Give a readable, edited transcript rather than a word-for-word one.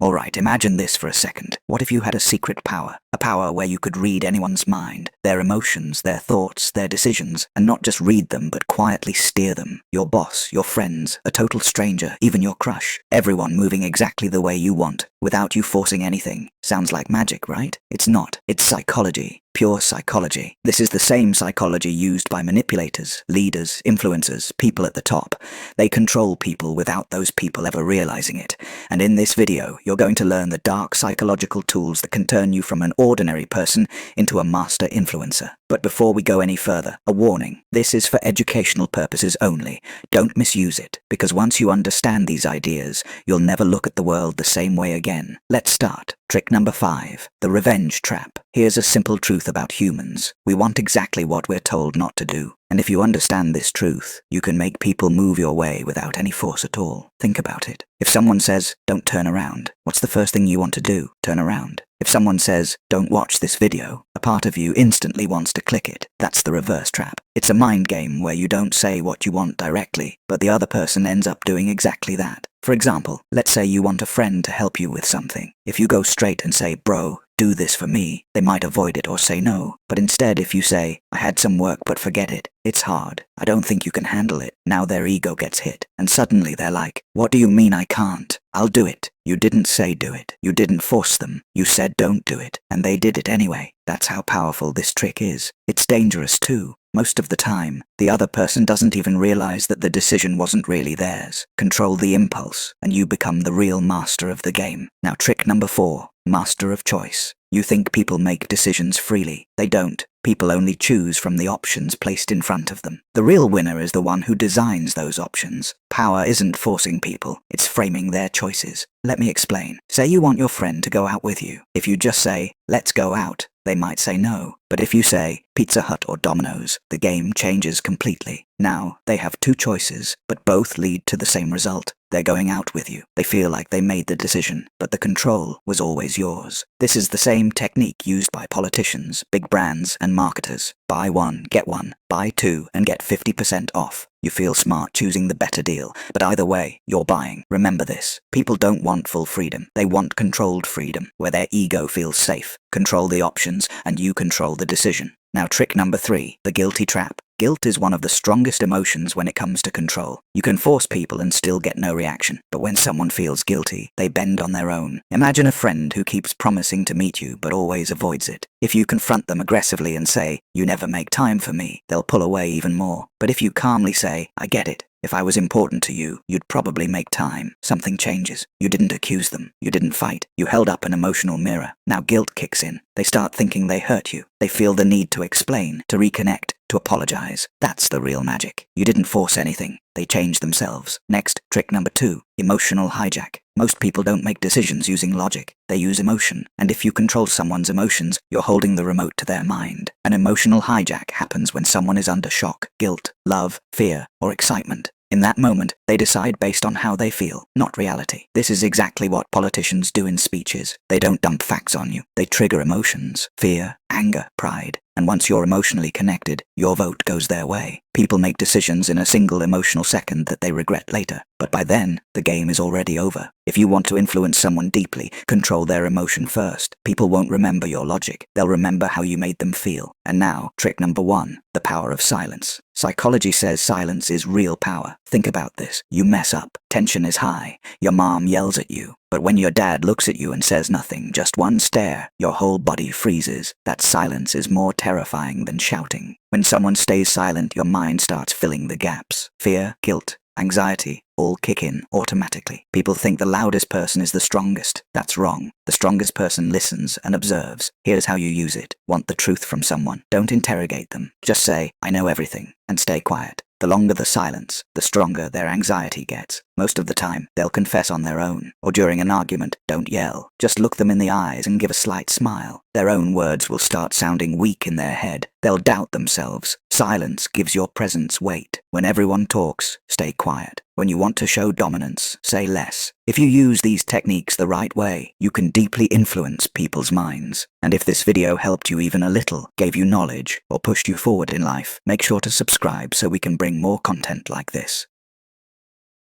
Alright, imagine this for a second. What if you had a secret power? A power where you could read anyone's mind, their emotions, their thoughts, their decisions, and not just read them but quietly steer them. Your boss, your friends, a total stranger, even your crush. Everyone moving exactly the way you want, without you forcing anything. Sounds like magic, right? It's not. It's psychology. Pure psychology. This is the same psychology used by manipulators, leaders, influencers, people at the top. They control people without those people ever realizing it. And in this video, you're going to learn the dark psychological tools that can turn you from an ordinary person into a master influencer. But before we go any further, a warning. This is for educational purposes only. Don't misuse it, because once you understand these ideas, you'll never look at the world the same way again. Let's start. Trick number 5. The revenge trap. Here's a simple truth about humans. We want exactly what we're told not to do. And if you understand this truth, you can make people move your way without any force at all. Think about it. If someone says, don't turn around, what's the first thing you want to do? Turn around. If someone says, don't watch this video, a part of you instantly wants to click it. That's the reverse trap. It's a mind game where you don't say what you want directly, but the other person ends up doing exactly that. For example, let's say you want a friend to help you with something. If you go straight and say, bro, do this for me, they might avoid it or say no. But instead, if you say, I had some work but forget it, it's hard, I don't think you can handle it, now their ego gets hit. And suddenly they're like, what do you mean I can't? I'll do it. You didn't say do it. You didn't force them. You said don't do it. And they did it anyway. That's how powerful this trick is. It's dangerous too. Most of the time, the other person doesn't even realize that the decision wasn't really theirs. Control the impulse, and you become the real master of the game. Now trick number 4, master of choice. You think people make decisions freely. They don't. People only choose from the options placed in front of them. The real winner is the one who designs those options. Power isn't forcing people, it's framing their choices. Let me explain. Say you want your friend to go out with you. If you just say, let's go out, they might say no. But if you say, Pizza Hut or Domino's, the game changes completely. Now, they have 2 choices, but both lead to the same result. They're going out with you. They feel like they made the decision, but the control was always yours. This is the same technique used by politicians, big brands, and marketers. Buy one, get one. Buy 2 and get 50% off. You feel smart choosing the better deal, but either way, you're buying. Remember this. People don't want full freedom. They want controlled freedom, where their ego feels safe. Control the options, and you control the decision. Now trick number 3, the guilty trap. Guilt is one of the strongest emotions when it comes to control. You can force people and still get no reaction, but when someone feels guilty, they bend on their own. Imagine a friend who keeps promising to meet you but always avoids it. If you confront them aggressively and say, you never make time for me, they'll pull away even more. But if you calmly say, I get it. If I was important to you, you'd probably make time. Something changes. You didn't accuse them. You didn't fight. You held up an emotional mirror. Now guilt kicks in. They start thinking they hurt you. They feel the need to explain, to reconnect, to apologize. That's the real magic. You didn't force anything. They change themselves. Next, trick number 2, emotional hijack. Most people don't make decisions using logic. They use emotion. And if you control someone's emotions, you're holding the remote to their mind. An emotional hijack happens when someone is under shock, guilt, love, fear, or excitement. In that moment, they decide based on how they feel, not reality. This is exactly what politicians do in speeches. They don't dump facts on you. They trigger emotions, fear, anger, pride. And once you're emotionally connected, your vote goes their way. People make decisions in a single emotional second that they regret later. But by then, the game is already over. If you want to influence someone deeply, control their emotion first. People won't remember your logic. They'll remember how you made them feel. And now, trick number 1, the power of silence. Psychology says silence is real power. Think about this. You mess up. Tension is high. Your mom yells at you. But when your dad looks at you and says nothing, just one stare, your whole body freezes. That silence is more terrifying than shouting. When someone stays silent, your mind starts filling the gaps. Fear, guilt, anxiety, all kick in automatically. People think the loudest person is the strongest. That's wrong. The strongest person listens and observes. Here's how you use it. Want the truth from someone. Don't interrogate them. Just say, I know everything, and stay quiet. The longer the silence, the stronger their anxiety gets. Most of the time, they'll confess on their own. Or during an argument, don't yell. Just look them in the eyes and give a slight smile. Their own words will start sounding weak in their head. They'll doubt themselves. Silence gives your presence weight. When everyone talks, stay quiet. When you want to show dominance, say less. If you use these techniques the right way, you can deeply influence people's minds. And if this video helped you even a little, gave you knowledge, or pushed you forward in life, make sure to subscribe so we can bring more content like this.